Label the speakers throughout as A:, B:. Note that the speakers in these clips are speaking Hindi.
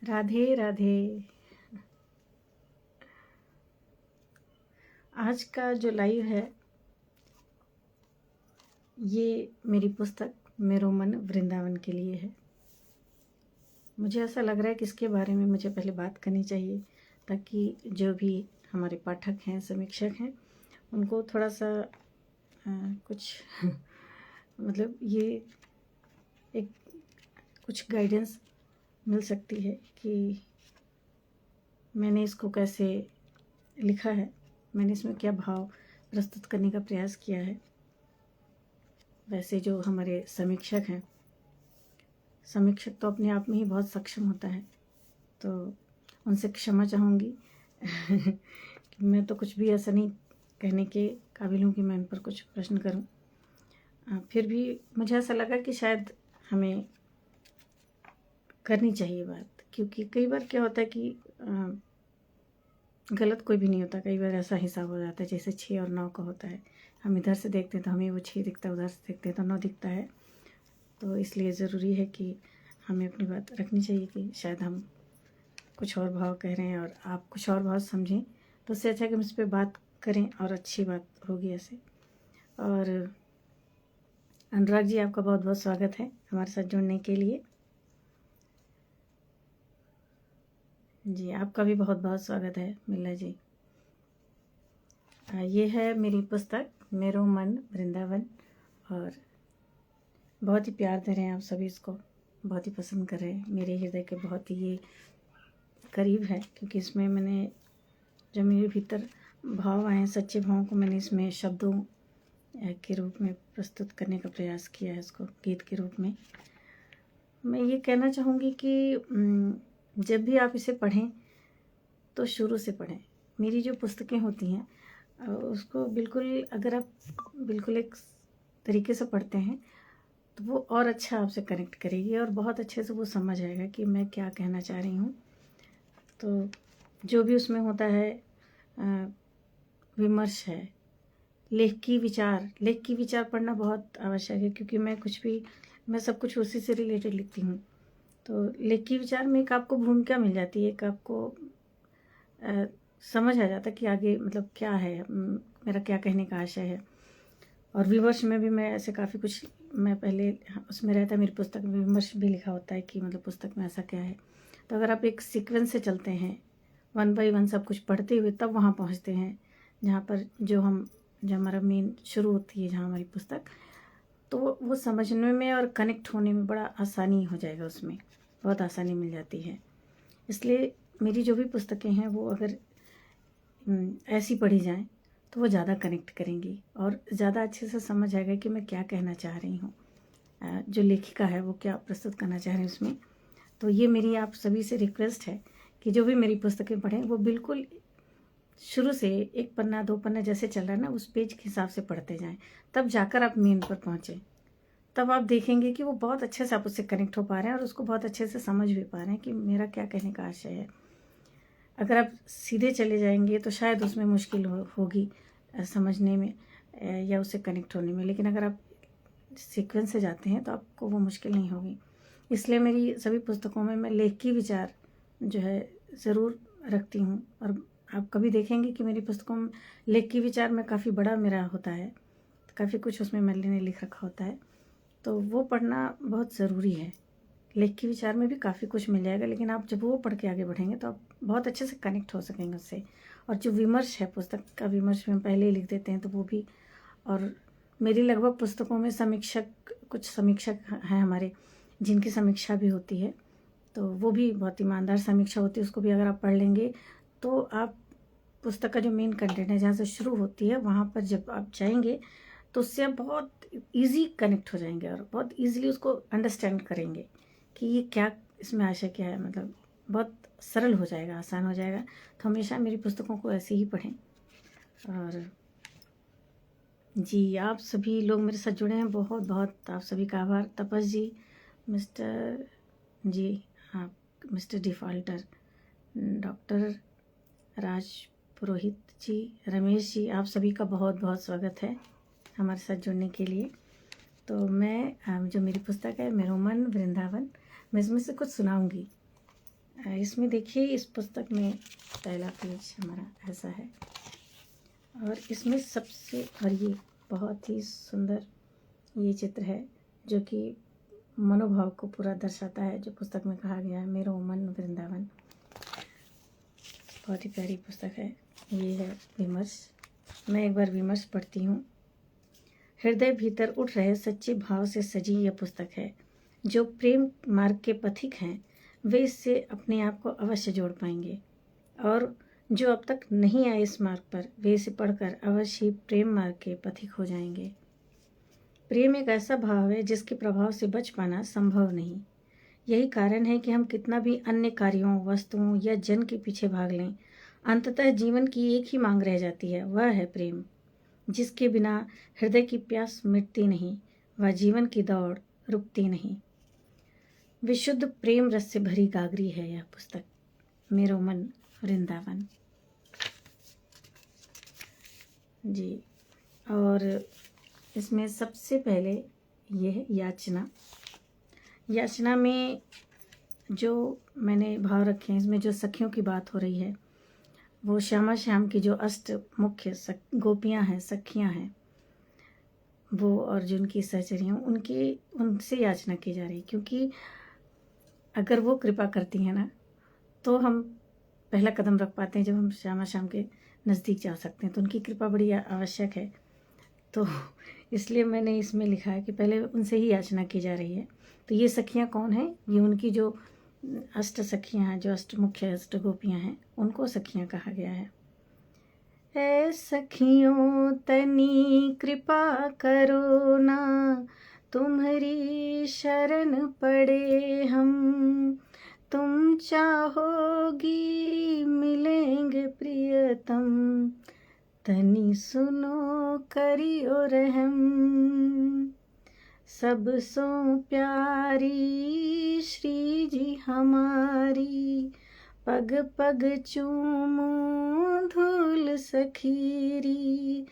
A: राधे राधे। आज का जो लाइव है ये मेरी पुस्तक मेरो मन वृंदावन के लिए है। मुझे ऐसा लग रहा है कि इसके बारे में मुझे पहले बात करनी चाहिए ताकि जो भी हमारे पाठक हैं, समीक्षक हैं, उनको थोड़ा सा कुछ मतलब ये एक कुछ गाइडेंस मिल सकती है कि मैंने इसको कैसे लिखा है, मैंने इसमें क्या भाव प्रस्तुत करने का प्रयास किया है। वैसे जो हमारे समीक्षक हैं, समीक्षक तो अपने आप में ही बहुत सक्षम होता है, तो उनसे क्षमा चाहूँगी कि मैं तो कुछ भी ऐसा नहीं कहने के काबिल हूँ कि मैं इन पर कुछ प्रश्न करूँ। फिर भी मुझे ऐसा लगा कि शायद हमें करनी चाहिए बात, क्योंकि कई बार क्या होता है कि गलत कोई भी नहीं होता। कई बार ऐसा हिसाब हो जाता है जैसे 6 और 9 का होता है। हम इधर से देखते हैं तो हमें वो 6 दिखता है, उधर से देखते हैं तो 9 दिखता है। तो इसलिए ज़रूरी है कि हमें अपनी बात रखनी चाहिए कि शायद हम कुछ और भाव कह रहे हैं और आप कुछ और भाव समझें, तो उससे अच्छा कि हम इस पर बात करें और अच्छी बात होगी ऐसे। और अनुराग जी, आपका बहुत बहुत स्वागत है हमारे साथ जुड़ने के लिए। जी, आपका भी बहुत बहुत स्वागत है मिल्ला जी। ये है मेरी पुस्तक मेरो मन वृंदावन, और बहुत ही प्यार दे रहे हैं आप सभी इसको, बहुत ही पसंद कर रहे हैं। मेरे हृदय के बहुत ही ये करीब है, क्योंकि इसमें मैंने जो मेरे भीतर भाव आए, सच्चे भावों को मैंने इसमें शब्दों के रूप में प्रस्तुत करने का प्रयास किया है, इसको गीत के रूप में। मैं ये कहना चाहूँगी कि जब भी आप इसे पढ़ें तो शुरू से पढ़ें। मेरी जो पुस्तकें होती हैं उसको बिल्कुल, अगर आप बिल्कुल एक तरीके से पढ़ते हैं तो वो और अच्छा आपसे कनेक्ट करेगी और बहुत अच्छे से वो समझ आएगा कि मैं क्या कहना चाह रही हूँ। तो जो भी उसमें होता है विमर्श है, लेख की विचार पढ़ना बहुत आवश्यक है, क्योंकि मैं सब कुछ उसी से रिलेटेड लिखती हूँ। तो लेख की विचार में एक आपको भूमिका मिल जाती है, एक आपको समझ आ जाता है कि आगे मतलब क्या है, मेरा क्या कहने का आशय है। और विमर्श में भी मैं ऐसे काफ़ी कुछ, मैं पहले उसमें रहता है, मेरी पुस्तक में विमर्श भी लिखा होता है कि मतलब पुस्तक में ऐसा क्या है। तो अगर आप एक सीक्वेंस से चलते हैं, 1 बाय 1 सब कुछ पढ़ते हुए तब वहाँ पहुँचते हैं जहाँ पर जो हमारा मेन शुरू होती है, जहाँ हमारी पुस्तक, तो वो समझने में और कनेक्ट होने में बड़ा आसानी हो जाएगा, उसमें बहुत आसानी मिल जाती है। इसलिए मेरी जो भी पुस्तकें हैं वो अगर ऐसी पढ़ी जाएं तो वो ज़्यादा कनेक्ट करेंगी और ज़्यादा अच्छे से समझ आएगा कि मैं क्या कहना चाह रही हूँ, जो लेखिका है वो क्या प्रस्तुत करना चाह रही है उसमें। तो ये मेरी आप सभी से रिक्वेस्ट है कि जो भी मेरी पुस्तकें पढ़ें वो बिल्कुल शुरू से 1 पन्ना 2 पन्ना जैसे चल रहा है ना, उस पेज के हिसाब से पढ़ते जाएं, तब जाकर आप मेन पर पहुँचें। तब आप देखेंगे कि वो बहुत अच्छे से आप उससे कनेक्ट हो पा रहे हैं और उसको बहुत अच्छे से समझ भी पा रहे हैं कि मेरा क्या कहने का आशय है। अगर आप सीधे चले जाएंगे तो शायद उसमें मुश्किल होगी समझने में या उससे कनेक्ट होने में, लेकिन अगर आप सीक्वेंस से जाते हैं तो आपको वो मुश्किल नहीं होगी। इसलिए मेरी सभी पुस्तकों में मैं लेख की विचार जो है ज़रूर रखती हूँ, और आप कभी देखेंगे कि मेरी पुस्तकों में लेख की विचार में काफ़ी बड़ा मेरा होता है, काफ़ी कुछ उसमें मैंने लिख रखा होता है, तो वो पढ़ना बहुत ज़रूरी है। लेख की विचार में भी काफ़ी कुछ मिल जाएगा, लेकिन आप जब वो पढ़ के आगे बढ़ेंगे तो आप बहुत अच्छे से कनेक्ट हो सकेंगे उससे। और जो विमर्श है, पुस्तक का विमर्श में पहले ही लिख देते हैं तो वो भी, और मेरी लगभग पुस्तकों में कुछ समीक्षक हैं हमारे जिनकी समीक्षा भी होती है, तो वो भी बहुत ईमानदार समीक्षा होती है। उसको भी अगर आप पढ़ लेंगे तो आप पुस्तक का जो मेन कंटेंट है, जहाँ से शुरू होती है, वहाँ पर जब आप जाएंगे तो उससे आप बहुत ईजी कनेक्ट हो जाएंगे और बहुत ईजिली उसको अंडरस्टैंड करेंगे कि ये क्या, इसमें आशय क्या है, मतलब बहुत सरल हो जाएगा, आसान हो जाएगा। तो हमेशा मेरी पुस्तकों को ऐसे ही पढ़ें। और जी, आप सभी लोग मेरे साथ जुड़े हैं, बहुत बहुत आप सभी का आभार। तपस जी, मिस्टर जी, आप mister defaulter, doctor Raj Purohit जी, रमेश जी, आप सभी का बहुत बहुत स्वागत है हमारे साथ जुड़ने के लिए। तो मैं जो मेरी पुस्तक है मेरो मन वृंदावन, मैं इसमें से कुछ सुनाऊंगी। इसमें देखिए, इस पुस्तक में पहला पेज हमारा ऐसा है, और इसमें और ये बहुत ही सुंदर ये चित्र है जो कि मनोभाव को पूरा दर्शाता है, जो पुस्तक में कहा गया है, मेरो मन वृंदावन। बहुत ही प्यारी पुस्तक है। ये है विमर्श। मैं एक बार विमर्श पढ़ती हूँ। हृदय भीतर उठ रहे सच्चे भाव से सजी यह पुस्तक है। जो प्रेम मार्ग के पथिक हैं वे इससे अपने आप को अवश्य जोड़ पाएंगे, और जो अब तक नहीं आए इस मार्ग पर वे इसे पढ़कर अवश्य ही प्रेम मार्ग के पथिक हो जाएंगे। प्रेम एक ऐसा भाव है जिसके प्रभाव से बच पाना संभव नहीं। यही कारण है कि हम कितना भी अन्य कार्यों, वस्तुओं या जन के पीछे भाग लें, अंततः जीवन की एक ही मांग रह जाती है, वह है प्रेम, जिसके बिना हृदय की प्यास मिटती नहीं, वह जीवन की दौड़ रुकती नहीं। विशुद्ध प्रेम रस से भरी गागरी है यह पुस्तक, मेरो मन वृंदावन जी। और इसमें सबसे पहले ये है याचना। याचना में जो मैंने भाव रखे हैं, इसमें जो सखियों की बात हो रही है, वो श्यामा श्याम की जो अष्ट मुख्य गोपियाँ हैं, सखियाँ हैं, वो अर्जुन की सहचरियों, उनसे याचना की जा रही, क्योंकि अगर वो कृपा करती हैं ना तो हम पहला कदम रख पाते हैं, जब हम श्यामा श्याम के नज़दीक जा सकते हैं, तो उनकी कृपा बड़ी आवश्यक है। तो इसलिए मैंने इसमें लिखा है कि पहले उनसे ही याचना की जा रही है। तो ये सखियाँ कौन हैं? ये उनकी जो अष्ट सखियाँ हैं, जो अष्ट मुख्य अष्ट गोपियाँ हैं, उनको सखियाँ कहा गया है। ऐ सखियों तनी कृपा करो ना, तुम्हारी शरण पड़े हम, तुम चाहोगी मिलेंगे प्रियतम, तनी सुनो करियो रहम। सबसो प्यारी श्री जी हमारी, पग पग चूमू धूल सखीरी,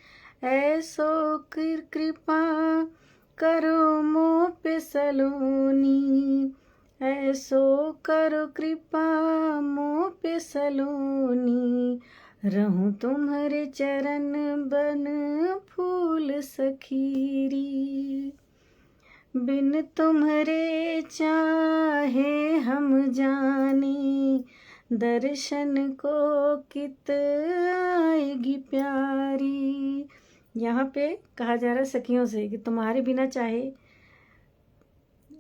A: ऐसो कृपा करो मोह पे सलोनी, ऐसो करो कृपा मोह पे सलोनी, रहूं तुम्हारे चरण बन फूल सखीरी, बिन तुम्हारे चाहे हम जाने, दर्शन को कित आएगी प्यारी। यहाँ पे कहा जा रहा है सखियों से कि तुम्हारे बिना चाहे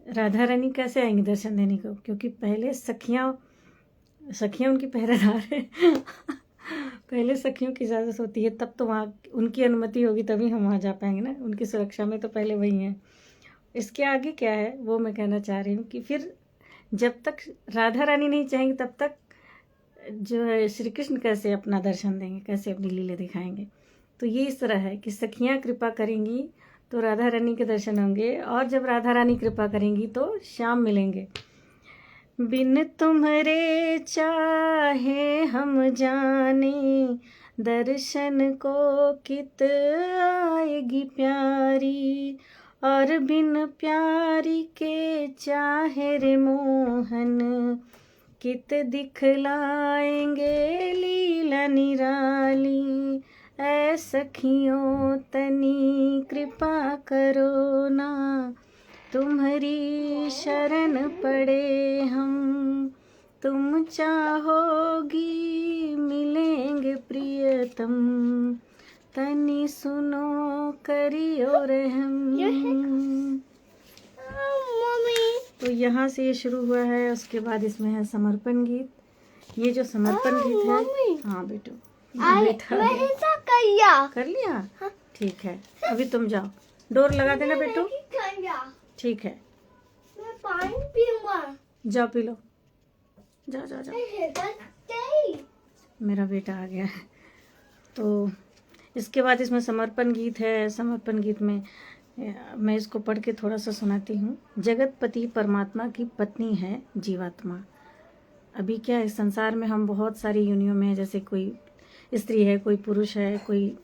A: राधा रानी कैसे आएंगी दर्शन देने को, क्योंकि पहले सखियाँ उनकी पहरेदार है। पहले सखियों की इजाज़त होती है, तब तो वहाँ उनकी अनुमति होगी, तभी हम वहाँ जा पाएंगे ना। उनकी सुरक्षा में तो पहले वही हैं। इसके आगे क्या है वो मैं कहना चाह रही हूँ कि फिर जब तक राधा रानी नहीं चाहेंगे तब तक जो है श्री कृष्ण कैसे अपना दर्शन देंगे, कैसे अपनी लीला दिखाएंगे। तो ये इस तरह है कि सखियाँ कृपा करेंगी तो राधा रानी के दर्शन होंगे, और जब राधा रानी कृपा करेंगी तो श्याम मिलेंगे। बिन तुम्हारे चाहे हम जाने, दर्शन को कित आएगी प्यारी, और बिन प्यारी के चाहे रे मोहन, कित दिखलाएंगे लीला निराली। ऐ सखियों तनी कृपा करो ना, तुम्हारी शरण पड़े हम, तुम चाहोगी मिलेंगे प्रियतम, तनी सुनो करियो रहम। तो यहाँ से ये शुरू हुआ है। उसके बाद इसमें है समर्पण गीत। ये जो समर्पण गीत है, हाँ बेटू, कर लिया, हाँ। ठीक है, अभी तुम जाओ, डोर लगा देना बेटू। ठीक है,
B: मैं पानी पीऊंगा।
A: जाओ पी लो, जाओ जाओ जाओ। मेरा बेटा आ गया है। तो इसके बाद इसमें समर्पण गीत है। समर्पण गीत में मैं इसको पढ़ के थोड़ा सा सुनाती हूँ। जगतपति परमात्मा की पत्नी है जीवात्मा। अभी क्या है, संसार में हम बहुत सारी योनियों में, जैसे कोई स्त्री है, कोई पुरुष है, कोई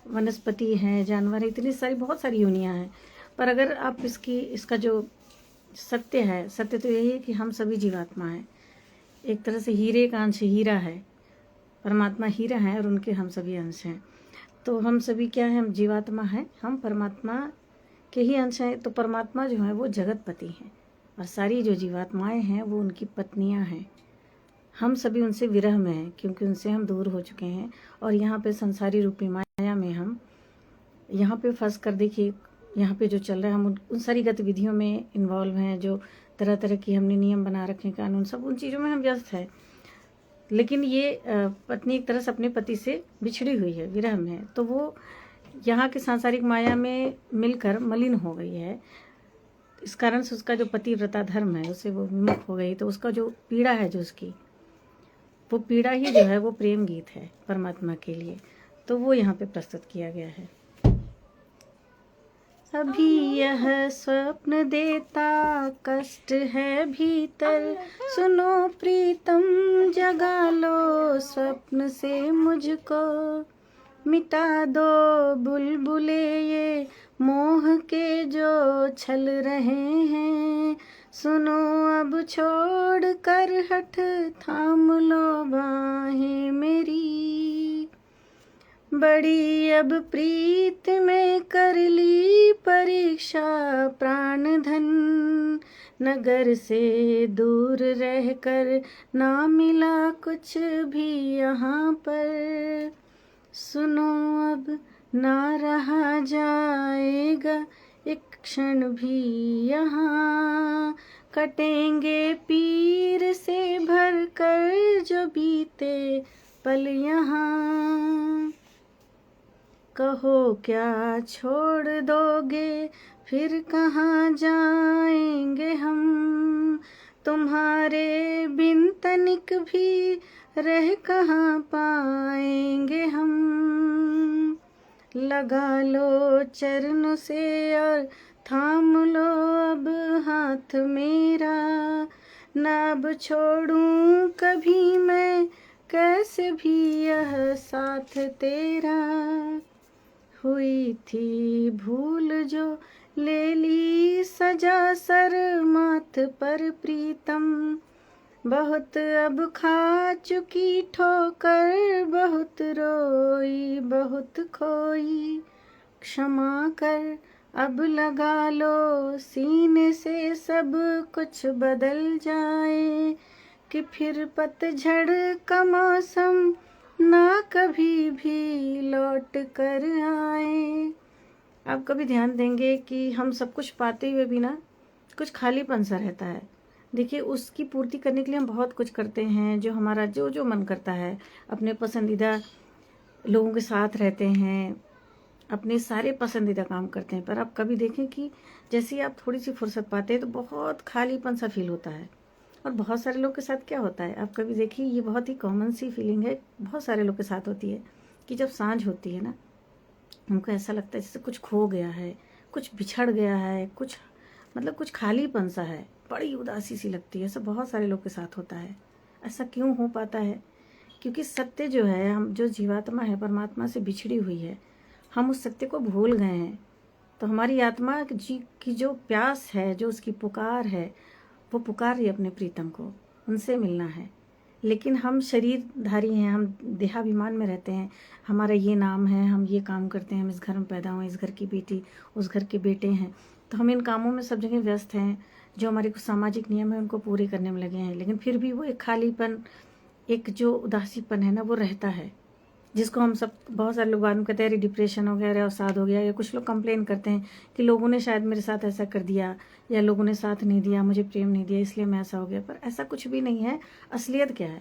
A: वनस्पति है, जानवर है, इतनी सारी बहुत सारी योनियाँ हैं। पर अगर आप इसका जो सत्य है, सत्य तो यही है कि हम सभी जीवात्मा हैं। एक तरह से हीरे का अंश हीरा है, परमात्मा हीरा है और उनके हम सभी अंश हैं। तो हम सभी क्या है, हम जीवात्मा हैं, हम परमात्मा के ही अंश हैं। तो परमात्मा जो है वो जगतपति हैं और सारी जो जीवात्माएं हैं वो उनकी पत्नियां हैं। हम सभी उनसे विरह में हैं क्योंकि उनसे हम दूर हो चुके हैं और यहाँ पे संसारी रूपी माया में हम यहाँ पे फंस कर, देखिए यहाँ पे जो चल रहा है, हम उन सारी गतिविधियों में इन्वॉल्व हैं, जो तरह तरह की हमने नियम बना रखे हैं, कानून, सब उन चीज़ों में हम व्यस्त हैं। लेकिन ये पत्नी एक तरह से अपने पति से बिछड़ी हुई है, विरह में है, तो वो यहाँ के सांसारिक माया में मिलकर मलिन हो गई है। इस कारण से उसका जो पतिव्रता धर्म है उसे वो विमुख हो गई। तो उसका जो पीड़ा है, जो उसकी वो पीड़ा ही जो है वो प्रेम गीत है परमात्मा के लिए। तो वो यहाँ पे प्रस्तुत किया गया है। अभी यह स्वप्न देता कष्ट है भीतर, सुनो प्रीतम जगा लो स्वप्न से मुझको, मिटा दो बुलबुले ये मोह के जो छल रहे हैं, सुनो अब छोड़ कर हठ थाम लो बाहें मेरी, बड़ी अब प्रीत में कर ली परीक्षा प्राण धन, नगर से दूर रहकर ना मिला कुछ भी यहाँ पर, सुनो अब ना रहा जाएगा एक क्षण भी यहाँ, कटेंगे पीर से भर कर जो बीते पल यहाँ, कहो क्या छोड़ दोगे फिर कहाँ जाएंगे हम, तुम्हारे बिन तनिक भी रह कहाँ पाएंगे हम, लगा लो चरण से और थाम लो अब हाथ मेरा, ना अब छोड़ूं कभी मैं कैसे भी यह साथ तेरा, हुई थी भूल जो ले ली सजा सर माथ पर प्रीतम, बहुत अब खा चुकी ठोकर, बहुत रोई बहुत खोई, क्षमा कर अब लगा लो सीने से सब कुछ बदल जाए, कि फिर पतझड़ का मौसम ना कभी भी लौट कर आए। आप कभी ध्यान देंगे कि हम सब कुछ पाते हुए भी ना कुछ खालीपन सा रहता है। देखिए, उसकी पूर्ति करने के लिए हम बहुत कुछ करते हैं, जो हमारा जो जो मन करता है, अपने पसंदीदा लोगों के साथ रहते हैं, अपने सारे पसंदीदा काम करते हैं। पर आप कभी देखें कि जैसे ही आप थोड़ी सी फुर्सत पाते हैं तो बहुत खालीपन सा फील होता है। और बहुत सारे लोग के साथ क्या होता है, आप कभी देखिए, ये बहुत ही कॉमन सी फीलिंग है, बहुत सारे लोग के साथ होती है कि जब सांझ होती है ना, उनको ऐसा लगता है जैसे कुछ खो गया है, कुछ बिछड़ गया है, कुछ मतलब कुछ खालीपन सा है, बड़ी उदासी सी लगती है। ऐसा बहुत सारे लोग के साथ होता है। ऐसा क्यों हो पाता है? क्योंकि सत्य जो है, हम जो जीवात्मा है परमात्मा से बिछड़ी हुई है, हम उस सत्य को भूल गए हैं। तो हमारी आत्मा जी की जो प्यास है, जो उसकी पुकार है, वो पुकार रही है अपने प्रीतम को, उनसे मिलना है। लेकिन हम शरीरधारी हैं, हम देहाभिमान में रहते हैं, हमारा ये नाम है, हम ये काम करते हैं, हम इस घर में पैदा हुए, इस घर की बेटी, उस घर के बेटे हैं, तो हम इन कामों में सब जगह व्यस्त हैं। जो हमारे कुछ सामाजिक नियम है उनको पूरे करने में लगे हैं, लेकिन फिर भी वो एक खालीपन, एक जो उदासीपन है ना, वो रहता है, जिसको हम सब बहुत सारे लोग बाद में कहते हैं डिप्रेशन हो गया, अरे अवसाद हो गया। या कुछ लोग कंप्लेन करते हैं कि लोगों ने शायद मेरे साथ ऐसा कर दिया, या लोगों ने साथ नहीं दिया, मुझे प्रेम नहीं दिया, इसलिए मैं ऐसा हो गया। पर ऐसा कुछ भी नहीं है। असलियत क्या है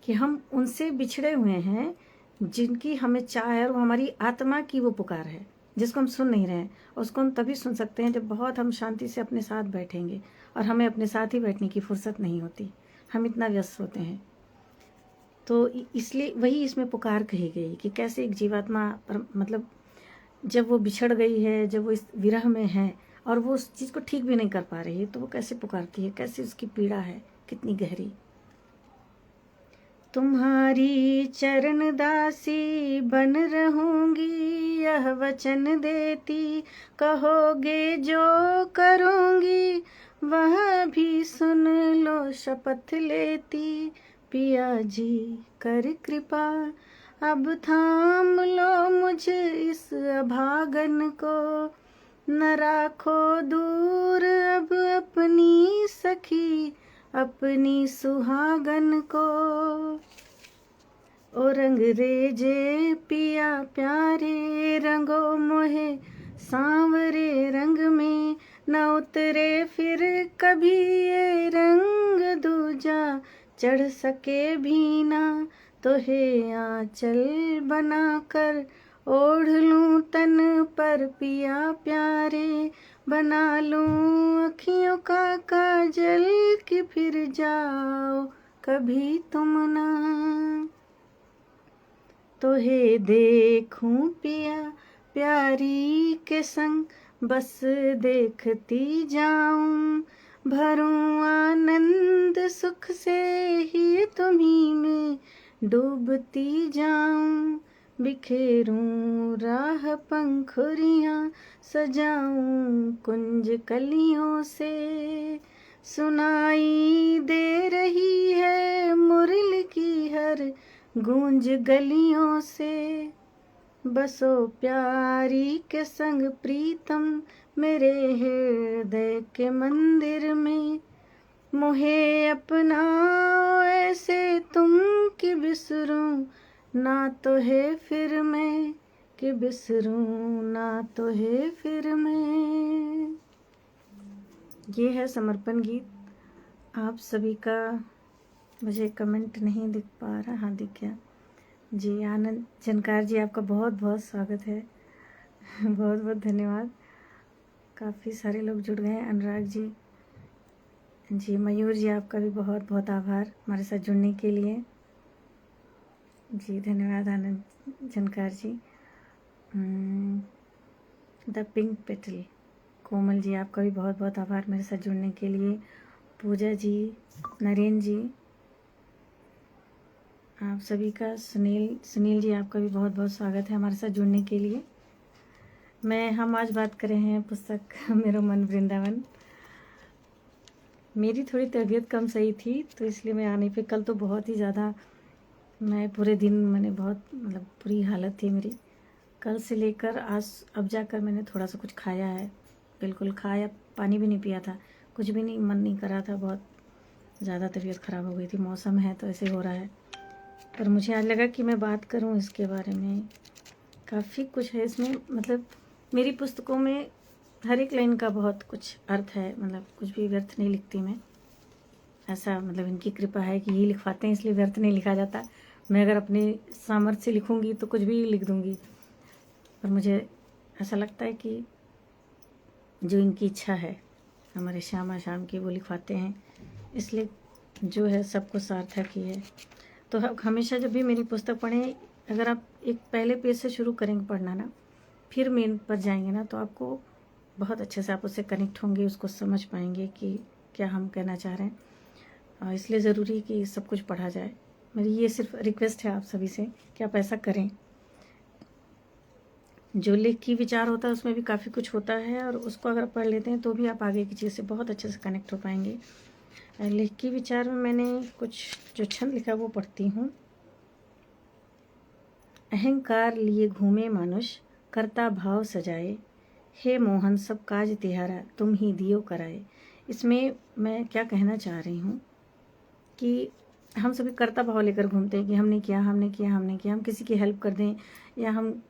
A: कि हम उनसे बिछड़े हुए हैं जिनकी हमें चाह है, और वो हमारी आत्मा की वो पुकार है जिसको हम सुन नहीं रहे हैं। उसको हम तभी सुन सकते हैं जब बहुत हम शांति से अपने साथ बैठेंगे, और हमें अपने साथ ही बैठने की फुर्सत नहीं होती, हम इतना व्यस्त होते हैं। तो इसलिए वही इसमें पुकार कही गई कि कैसे एक जीवात्मा मतलब जब वो बिछड़ गई है, जब वो इस विरह में है और वो उस चीज़ को ठीक भी नहीं कर पा रही है, तो वो कैसे पुकारती है, कैसे उसकी पीड़ा है, कितनी गहरी। तुम्हारी चरण दासी बन रहूंगी, यह वचन देती, कहोगे जो करूंगी वह भी सुन लो शपथ लेती, पिया जी कर कृपा। अब थाम लो मुझे इस अभागन को, न राखो दूर अब अपनी सखी, अपनी सुहागन को। ओ रंगरेजे पिया प्यारे, रंगो मोहे सांवरे रंग में, न उतरे फिर कभी ये रंग दूजा, चढ़ सके भी ना तो हे आंचल बना कर, ओढ़ लूं तन पर पिया प्यारे, बना लूं अखियों का काजल, कि फिर जाओ कभी तुम ना। तो हे देखूं पिया प्यारी के संग, बस देखती जाऊं, भरूं आनंद सुख से ही तुम्ही में डूबती जाऊं, बिखेरूं राह पंखुरियां, सजाऊं कुंज कलियों से, सुनाई दे रही है मुरली की हर गूंज गलियों से। बसो प्यारी के संग प्रीतम, मेरे हृदय के मंदिर में, मोहे अपनाओ ऐसे तुम कि बिसरूं ना तो है फिर मैं, कि बिसरूं ना तो है फिर मैं। ये है समर्पण गीत। आप सभी का मुझे कमेंट नहीं दिख पा रहा, हाँ दिख गया जी। आनंद जनकार जी, आपका बहुत बहुत स्वागत है। बहुत बहुत धन्यवाद। काफ़ी सारे लोग जुड़ गए हैं। अनुराग जी जी, मयूर जी, आपका भी बहुत बहुत आभार हमारे साथ जुड़ने के लिए जी। धन्यवाद आनंद जनकार जी। The pink petal, Komal ji, आपका भी बहुत बहुत आभार मेरे साथ जुड़ने के लिए। पूजा जी, नरेंद्र जी, आप सभी का, सुनील जी, आपका भी बहुत बहुत स्वागत है हमारे साथ जुड़ने के लिए। हम आज बात कर रहे हैं पुस्तक मेरो मन वृंदावन। मेरी थोड़ी तबीयत कम सही थी तो इसलिए मैं आने पे, कल तो बहुत ही ज़्यादा, मैं पूरे दिन मैंने बहुत मतलब बुरी हालत थी मेरी। कल से लेकर आज अब जाकर मैंने थोड़ा सा कुछ खाया है, बिल्कुल खाया, पानी भी नहीं पिया था, कुछ भी नहीं, मन नहीं कर रहा था, बहुत ज़्यादा तबीयत ख़राब हो गई थी। मौसम है तो ऐसे हो रहा है, पर मुझे आज लगा कि मैं बात करूं इसके बारे में। काफ़ी कुछ है इसमें, मतलब मेरी पुस्तकों में हर एक लाइन का बहुत कुछ अर्थ है, मतलब कुछ भी व्यर्थ नहीं लिखती मैं। ऐसा मतलब इनकी कृपा है कि ये लिखवाते हैं, इसलिए व्यर्थ नहीं लिखा जाता। मैं अगर अपने सामर्थ्य से लिखूंगी तो कुछ भी लिख दूंगी, पर मुझे ऐसा लगता है कि जो इनकी इच्छा है हमारे श्यामा शाम की, वो लिखवाते हैं, इसलिए जो है सबको सार्थक ही है। तो हमेशा जब भी मेरी पुस्तक पढ़ें, अगर आप एक पहले पेज से शुरू करेंगे पढ़ना ना, फिर मेन पर जाएंगे ना, तो आपको बहुत अच्छे से आप उससे कनेक्ट होंगे, उसको समझ पाएंगे कि क्या हम कहना चाह रहे हैं। और इसलिए ज़रूरी है कि सब कुछ पढ़ा जाए। मेरी ये सिर्फ रिक्वेस्ट है आप सभी से कि आप ऐसा करें। जो लेख की विचार होता है उसमें भी काफ़ी कुछ होता है, और उसको अगर पढ़ लेते हैं तो भी आप आगे की चीज़ से बहुत अच्छे से कनेक्ट हो पाएंगे। लेख की विचार में मैंने कुछ जो छंद लिखा वो पढ़ती हूँ। अहंकार लिए घूमे मानुष, करता भाव सजाए, हे मोहन सब काज तिहारा, तुम ही दियो कराए। इसमें मैं क्या कहना चाह रही हूँ कि हम सभी कर्ता भाव लेकर घूमते हैं कि हमने किया, हमने किया, हमने किया। हम किसी की हेल्प कर दें या हम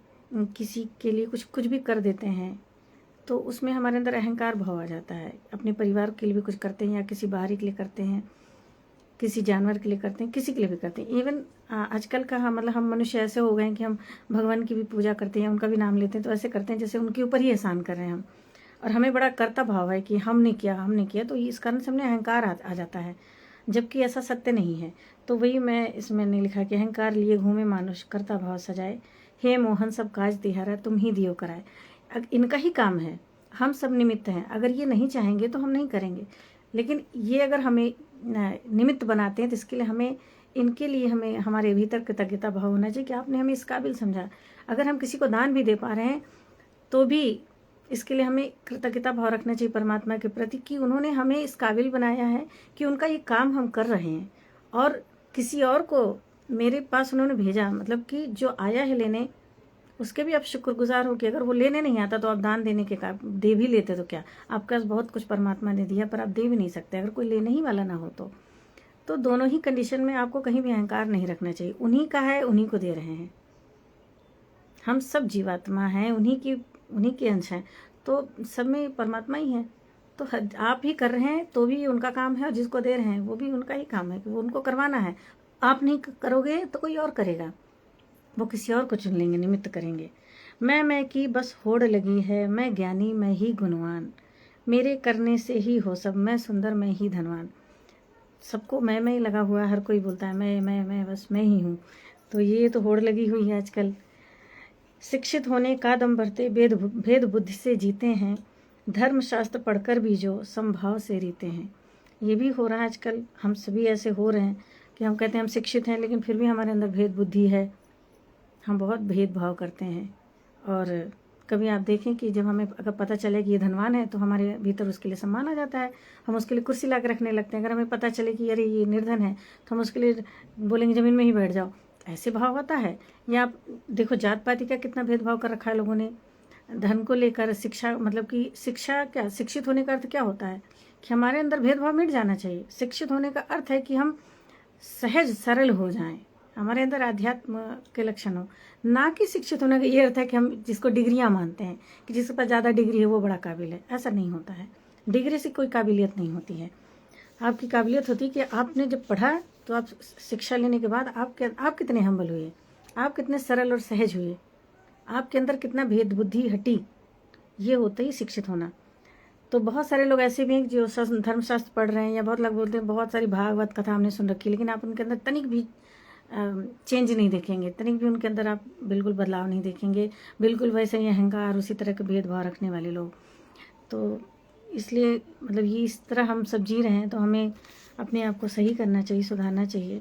A: किसी के लिए कुछ भी कर देते हैं, तो उसमें हमारे अंदर अहंकार भाव आ जाता है। अपने परिवार के लिए भी कुछ करते हैं, या किसी बाहरी के लिए करते हैं, किसी जानवर के लिए करते हैं, किसी के लिए भी करते हैं। इवन आजकल का हम मनुष्य ऐसे हो गए हैं कि हम भगवान की भी पूजा करते हैं, उनका भी नाम लेते हैं, तो ऐसे करते हैं जैसे उनके ऊपर ही एहसान कर रहे हैं हम। और हमें बड़ा कर्ता भाव है कि हमने किया, तो इस कारण से हमने अहंकार आ जाता है, जबकि ऐसा सत्य नहीं है। तो वही मैं इसमें ने लिखा कि अहंकार लिए घूमे मानुष, कर्ता भाव सजाए, हे मोहन सब काज तिहारा, तुम ही दियो कराए। इनका ही काम है, हम सब निमित्त हैं। अगर ये नहीं चाहेंगे तो हम नहीं करेंगे, लेकिन ये अगर हमें निमित्त बनाते हैं तो इसके लिए हमें, इनके लिए हमें हमारे भीतर कृतज्ञता भाव होना चाहिए कि आपने हमें इस काबिल समझा। अगर हम किसी को दान भी दे पा रहे हैं तो भी इसके लिए हमें कृतज्ञता भाव रखना चाहिए परमात्मा के प्रति कि उन्होंने हमें इस काबिल बनाया है कि उनका ये काम हम कर रहे हैं, और किसी और को मेरे पास उन्होंने भेजा, मतलब कि जो आया है लेने उसके भी आप शुक्रगुजार हो कि अगर वो लेने नहीं आता तो आप दान देने के दे भी लेते तो क्या, आपके पास बहुत कुछ परमात्मा ने दिया पर आप दे भी नहीं सकते अगर कोई लेने ही वाला ना हो तो दोनों ही कंडीशन में आपको कहीं भी अहंकार नहीं रखना चाहिए। उन्हीं का है, उन्हीं को दे रहे हैं, हम सब जीवात्मा हैं, उन्हीं के अंश हैं, तो सब में परमात्मा ही है। तो आप ही कर रहे हैं तो भी उनका काम है, और जिसको दे रहे हैं वो भी उनका ही काम है कि वो उनको करवाना है। आप नहीं करोगे तो कोई और करेगा, वो किसी और को चुन लेंगे, निमित्त करेंगे। मैं की बस होड़ लगी है, मैं ज्ञानी मैं ही गुणवान, मेरे करने से ही हो सब, मैं सुंदर मैं ही धनवान। सबको मैं ही लगा हुआ है, हर कोई बोलता है मैं बस मैं ही हूँ। तो ये तो होड़ लगी हुई है आजकल। शिक्षित होने का दम भरते भेद बुद्धि से जीते हैं, धर्मशास्त्र पढ़कर भी जो संभाव से रीते हैं। ये भी हो रहा है आजकल, हम सभी ऐसे हो रहे हैं कि हम कहते हैं हम शिक्षित हैं लेकिन फिर भी हमारे अंदर भेद बुद्धि है, हम बहुत भेदभाव करते हैं। और कभी आप देखें कि जब हमें अगर पता चले कि ये धनवान है तो हमारे भीतर उसके लिए सम्मान आ जाता है, हम उसके लिए कुर्सी ला के रखने लगते हैं। अगर हमें पता चले कि अरे ये निर्धन है तो हम उसके लिए बोलेंगे ज़मीन में ही बैठ जाओ, ऐसे भाव होता है। या आप देखो जात पाति का कितना भेदभाव कर रखा है लोगों ने धन को लेकर। शिक्षा मतलब कि शिक्षा क्या, शिक्षित होने का अर्थ क्या होता है कि हमारे अंदर भेदभाव मिट जाना चाहिए। शिक्षित होने का अर्थ है कि हम सहज सरल हो जाएं, हमारे अंदर आध्यात्म के लक्षण हो, ना कि शिक्षित होने का ये अर्थ है कि हम जिसको डिग्रियां मानते हैं कि जिसके पास ज़्यादा डिग्री है वो बड़ा काबिल है। ऐसा नहीं होता है, डिग्री से कोई काबिलियत नहीं होती है। आपकी काबिलियत होती है कि आपने जब पढ़ा तो आप शिक्षा लेने के बाद आप कितने हम्बल हुए, आप कितने सरल और सहज हुए, आपके अंदर कितना भेद बुद्धि हटी, ये होता ही शिक्षित होना। तो बहुत सारे लोग ऐसे भी हैं जो धर्मशास्त्र पढ़ रहे हैं, या बहुत लोग बोलते हैं बहुत सारी भागवत कथा हमने सुन रखी है, लेकिन आप उनके अंदर तनिक भी चेंज नहीं देखेंगे, तनिक भी उनके अंदर आप बिल्कुल बदलाव नहीं देखेंगे, बिल्कुल वैसे ही अहंकार, उसी तरह के भेदभाव रखने वाले लोग। तो इसलिए मतलब ये इस तरह हम सब जी रहे हैं, तो हमें अपने आप को सही करना चाहिए, सुधारना चाहिए,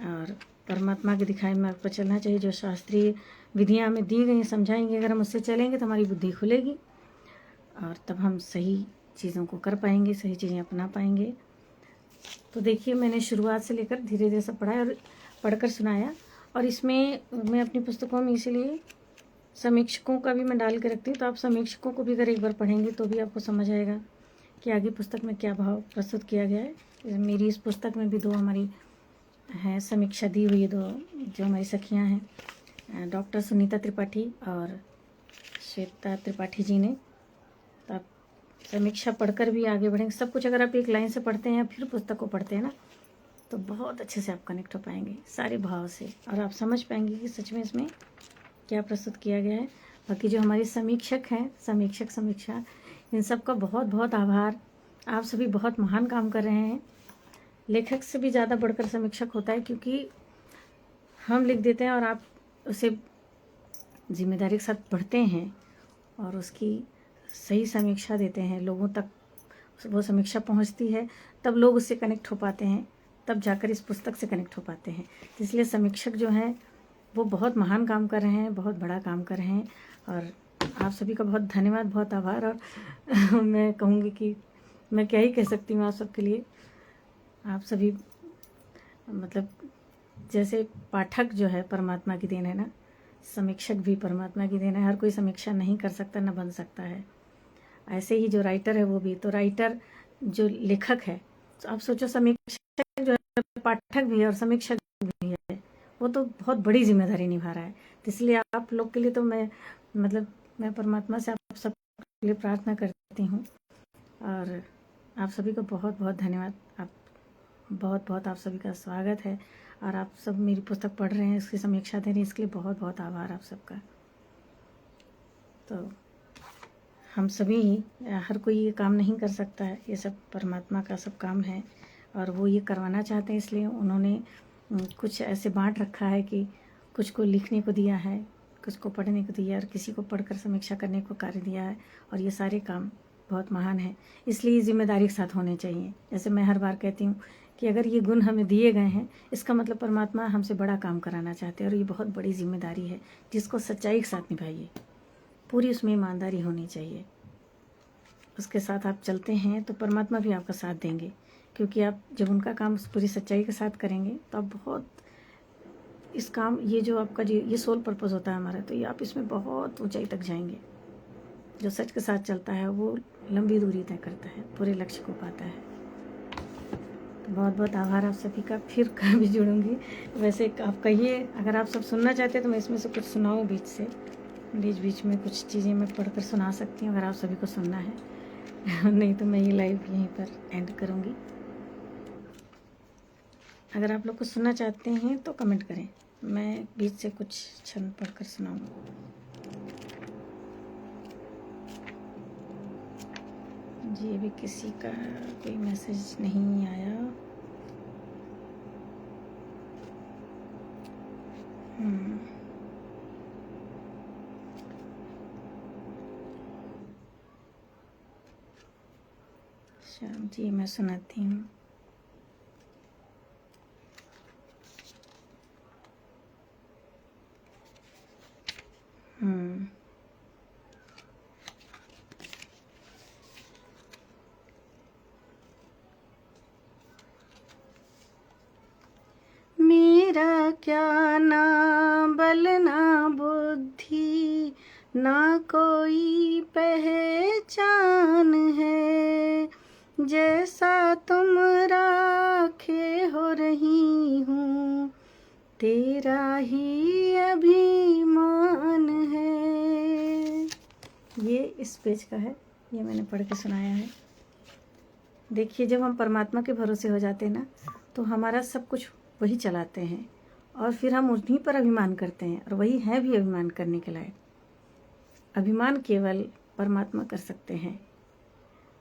A: और परमात्मा के दिखाए मार्ग पर चलना चाहिए। जो शास्त्रीय विधियाँ हमें दी गई समझाएंगे, अगर हम उससे चलेंगे तो हमारी बुद्धि खुलेगी, और तब हम सही चीज़ों को कर पाएंगे, सही चीज़ें अपना पाएंगे। तो देखिए मैंने शुरुआत से लेकर धीरे धीरे सब पढ़ा और पढ़कर सुनाया, और इसमें मैं अपनी पुस्तकों में इसीलिए समीक्षकों का भी मैं डाल के रखती हूँ। तो आप समीक्षकों को भी अगर एक बार पढ़ेंगे तो भी आपको समझ आएगा कि आगे पुस्तक में क्या भाव प्रस्तुत किया गया है। मेरी इस पुस्तक में भी 2 हमारी हैं समीक्षा दी हुई है, 2 जो हमारी सखियाँ हैं, डॉक्टर सुनीता त्रिपाठी और श्वेता त्रिपाठी जी ने। तो आप समीक्षा पढ़कर भी आगे बढ़ेंगे। सब कुछ अगर आप एक लाइन से पढ़ते हैं फिर पुस्तक को पढ़ते हैं ना, तो बहुत अच्छे से आप कनेक्ट हो पाएंगे सारे भाव से, और आप समझ पाएंगे कि सच में इसमें क्या प्रस्तुत किया गया है। बाकी जो हमारी समीक्षक हैं, समीक्षा, इन सब का बहुत बहुत आभार। आप सभी बहुत महान काम कर रहे हैं। लेखक से भी ज़्यादा बढ़कर समीक्षक होता है, क्योंकि हम लिख देते हैं और आप उसे जिम्मेदारी के साथ पढ़ते हैं और उसकी सही समीक्षा देते हैं, लोगों तक वो समीक्षा पहुंचती है, तब लोग उससे कनेक्ट हो पाते हैं, तब जाकर इस पुस्तक से कनेक्ट हो पाते हैं। इसलिए समीक्षक जो हैं वो बहुत महान काम कर रहे हैं, बहुत बड़ा काम कर रहे हैं, और आप सभी का बहुत धन्यवाद, बहुत आभार। और मैं कहूँगी कि मैं क्या ही कह सकती हूँ आप सबके लिए। आप सभी मतलब जैसे पाठक जो है परमात्मा की देन है ना, समीक्षक भी परमात्मा की देन है। हर कोई समीक्षा नहीं कर सकता, न बन सकता है। ऐसे ही जो राइटर है वो भी, तो राइटर जो लेखक है, तो आप सोचो समीक्षक जो है पाठक भी है और समीक्षक भी है, वो तो बहुत बड़ी जिम्मेदारी निभा रहा है। तो इसलिए आप लोग के लिए तो मैं परमात्मा से आप सब के लिए प्रार्थना करती हूँ, और आप सभी को बहुत बहुत धन्यवाद। आप बहुत आप सभी का स्वागत है, और आप सब मेरी पुस्तक पढ़ रहे हैं, इसकी समीक्षा दे रहे हैं, इसके लिए बहुत बहुत आभार आप सबका। तो हम सभी हर कोई ये काम नहीं कर सकता है, ये सब परमात्मा का सब काम है, और वो ये करवाना चाहते हैं, इसलिए उन्होंने कुछ ऐसे बांट रखा है कि कुछ को लिखने को दिया है, कुछ को पढ़ने को दिया, और किसी को पढ़कर समीक्षा करने को कार्य दिया है। और ये सारे काम बहुत महान है, इसलिए जिम्मेदारी के साथ होने चाहिए। जैसे मैं हर बार कहती हूँ कि अगर ये गुण हमें दिए गए हैं, इसका मतलब परमात्मा हमसे बड़ा काम कराना चाहते हैं, और ये बहुत बड़ी जिम्मेदारी है जिसको सच्चाई के साथ निभाइए। पूरी उसमें ईमानदारी होनी चाहिए। उसके साथ आप चलते हैं तो परमात्मा भी आपका साथ देंगे, क्योंकि आप जब उनका काम पूरी सच्चाई के साथ करेंगे तो आप बहुत इस काम, ये जो आपका जो ये सोल पर्पस होता है हमारा, तो ये आप इसमें बहुत ऊंचाई तक जाएंगे। जो सच के साथ चलता है वो लंबी दूरी तय करता है, पूरे लक्ष्य को पाता है। तो बहुत बहुत आभार आप सभी का। फिर कभी जुड़ूंगी। वैसे आप कहिए, अगर आप सब सुनना चाहते हैं तो मैं इसमें से कुछ सुनाऊँ बीच से, बीच बीच में कुछ चीज़ें मैं पढ़कर सुना सकती हूँ अगर आप सभी को सुनना है। नहीं तो मैं ये लाइव यहीं पर एंड करूँगी। अगर आप लोग कुछ सुनना चाहते हैं तो कमेंट करें, मैं बीच से कुछ क्षण पढ़कर सुनाऊँगी। जी अभी किसी का कोई मैसेज नहीं आया। श्याम जी मैं सुनाती हूँ। मेरा क्या ना बल ना बुद्धि, ना कोई पहचान है, जैसा तुम राखे हो रही हूँ, तेरा ही अभिमान है। ये इस पेज का है, ये मैंने पढ़ के सुनाया है। देखिए जब हम परमात्मा के भरोसे हो जाते हैं ना, तो हमारा सब कुछ वही चलाते हैं और फिर हम उन्हीं पर अभिमान करते हैं, और वही है भी अभिमान करने के लायक। अभिमान केवल परमात्मा कर सकते हैं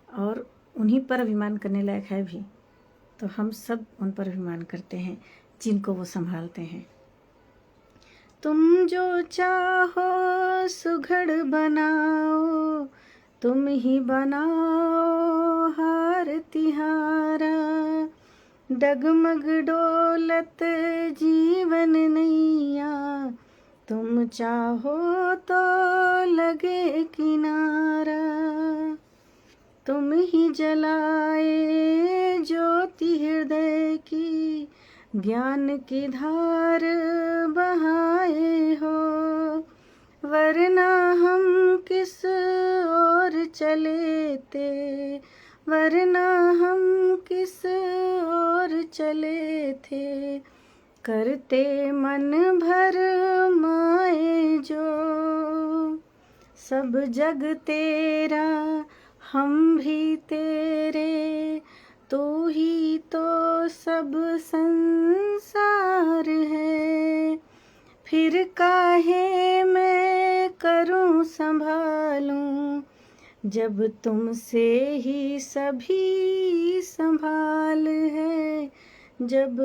A: और उन्हीं पर अभिमान करने लायक है भी। तो हम सब उन पर अभिमान करते हैं जिनको वो संभालते हैं। तुम जो चाहो सुघड़ बनाओ, तुम ही बनाओ हार तिहारा, डगमग डोलत जीवन नैया, तुम चाहो तो लगे किनारा, तुम ही जलाए ज्योति हृदय की, ज्ञान की धार बहाए हो, वरना हम किस ओर चले थे, वरना हम किस ओर चले थे, करते मन भर माए जो, सब जग तेरा हम भी तेरे, तू ही तो सब संसार है, फिर काहे मैं करूं संभालूं, जब तुमसे ही सभी संभाल है, जब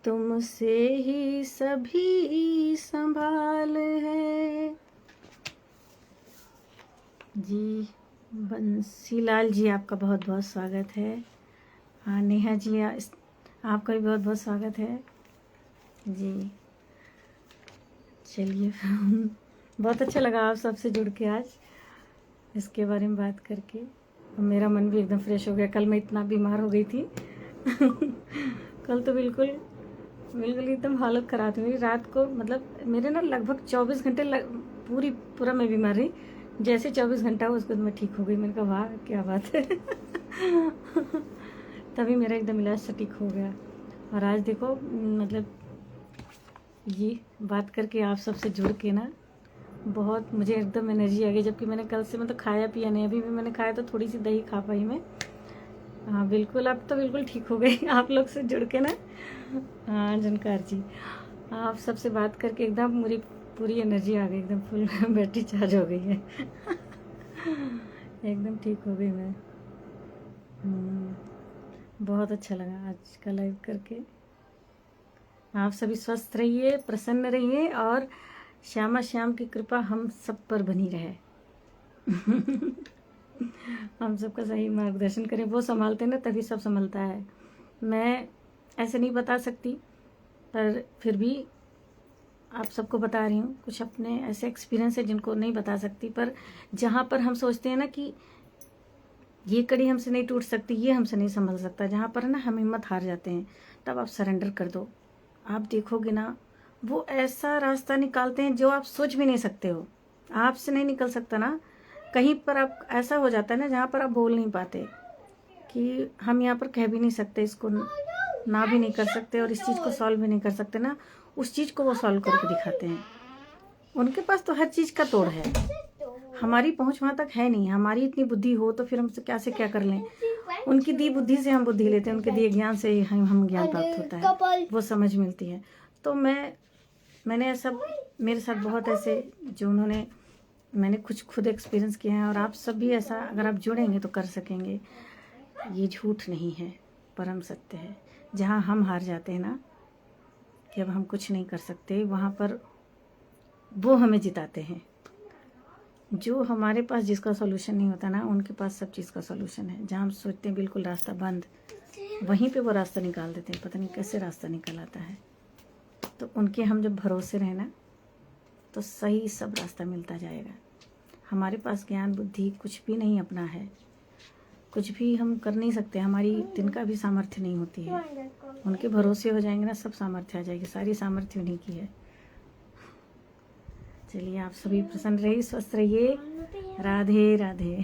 A: तुमसे ही सभी संभाल है। जी बंसीलाल जी आपका बहुत बहुत स्वागत है। हाँ नेहा जी आपका भी बहुत बहुत स्वागत है जी। चलिए बहुत अच्छा लगा आप सबसे जुड़ के आज इसके बारे में बात करके, और मेरा मन भी एकदम फ्रेश हो गया। कल मैं इतना बीमार हो गई थी कल तो बिल्कुल एकदम हालत ख़राब थी मेरी। रात को मतलब मेरे ना लगभग 24 घंटे पूरा मैं बीमार रही। जैसे 24 घंटा हुआ उसके बाद मैं ठीक हो गई। मैंने कहा वाह क्या बात है तभी मेरा एकदम इलाज सटीक हो गया। और आज देखो मतलब ये बात करके आप सबसे जुड़ के ना बहुत मुझे एकदम एनर्जी आ गई। जबकि मैंने कल से मतलब खाया पिया नहीं, अभी भी मैंने खाया तो थोड़ी सी दही खा पाई मैं। हाँ बिल्कुल अब तो बिल्कुल ठीक हो गई आप लोग से जुड़ के ना। हाँ जनकार जी आप सबसे बात करके एकदम मेरी पूरी एनर्जी आ गई, एकदम फुल बैटरी चार्ज हो गई है एकदम ठीक हो गई मैं। बहुत अच्छा लगा आज का लाइव करके। आप सभी स्वस्थ रहिए, प्रसन्न रहिए और श्यामा श्याम की कृपा हम सब पर बनी रहे हम सबका सही मार्गदर्शन करें। वो संभालते ना तभी सब संभलता है। मैं ऐसे नहीं बता सकती, पर फिर भी आप सबको बता रही हूँ, कुछ अपने ऐसे एक्सपीरियंस है जिनको नहीं बता सकती, पर जहाँ पर हम सोचते हैं ना कि ये कड़ी हमसे नहीं टूट सकती, ये हमसे नहीं संभल सकता, जहाँ पर ना हम हिम्मत हार जाते हैं, तब आप सरेंडर कर दो। आप देखोगे ना वो ऐसा रास्ता निकालते हैं जो आप सोच भी नहीं सकते हो। आपसे नहीं निकल सकता ना, कहीं पर आप ऐसा हो जाता है ना जहाँ पर आप बोल नहीं पाते कि हम यहाँ पर कह भी नहीं सकते, इसको ना भी नहीं कर सकते और इस चीज़ को सॉल्व भी नहीं कर सकते ना, उस चीज़ को वो सॉल्व करके दिखाते हैं। उनके पास तो हर चीज़ का तोड़ है, हमारी पहुंच वहाँ तक है नहीं। हमारी इतनी बुद्धि हो तो फिर हम क्या से क्या कर लें। उनकी दी बुद्धि से हम बुद्धि लेते हैं, उनके दिए ज्ञान से हम ज्ञान प्राप्त होता है, वो समझ मिलती है। तो मैंने ऐसा, मेरे साथ बहुत ऐसे जो मैंने कुछ खुद एक्सपीरियंस किए हैं, और आप सब भी ऐसा अगर आप जुड़ेंगे तो कर सकेंगे। ये झूठ नहीं है, परम सत्य है। जहाँ हम हार जाते हैं ना कि अब हम कुछ नहीं कर सकते, वहाँ पर वो हमें जिताते हैं। जो हमारे पास जिसका सॉल्यूशन नहीं होता ना, उनके पास सब चीज़ का सॉल्यूशन है। जहाँ हम सोचते हैं बिल्कुल रास्ता बंद, वहीं पे वो रास्ता निकाल देते हैं, पता नहीं कैसे रास्ता निकल आता है। तो उनके हम जब भरोसे रहे ना तो सही सब रास्ता मिलता जाएगा। हमारे पास ज्ञान बुद्धि कुछ भी नहीं अपना है, कुछ भी हम कर नहीं सकते, हमारी तिनका भी सामर्थ्य नहीं होती है। उनके भरोसे हो जाएंगे ना, सब सामर्थ्य आ जाएगी, सारी सामर्थ्य उन्हीं की है। चलिए आप सभी प्रसन्न रहिए, स्वस्थ रहिए। राधे राधे।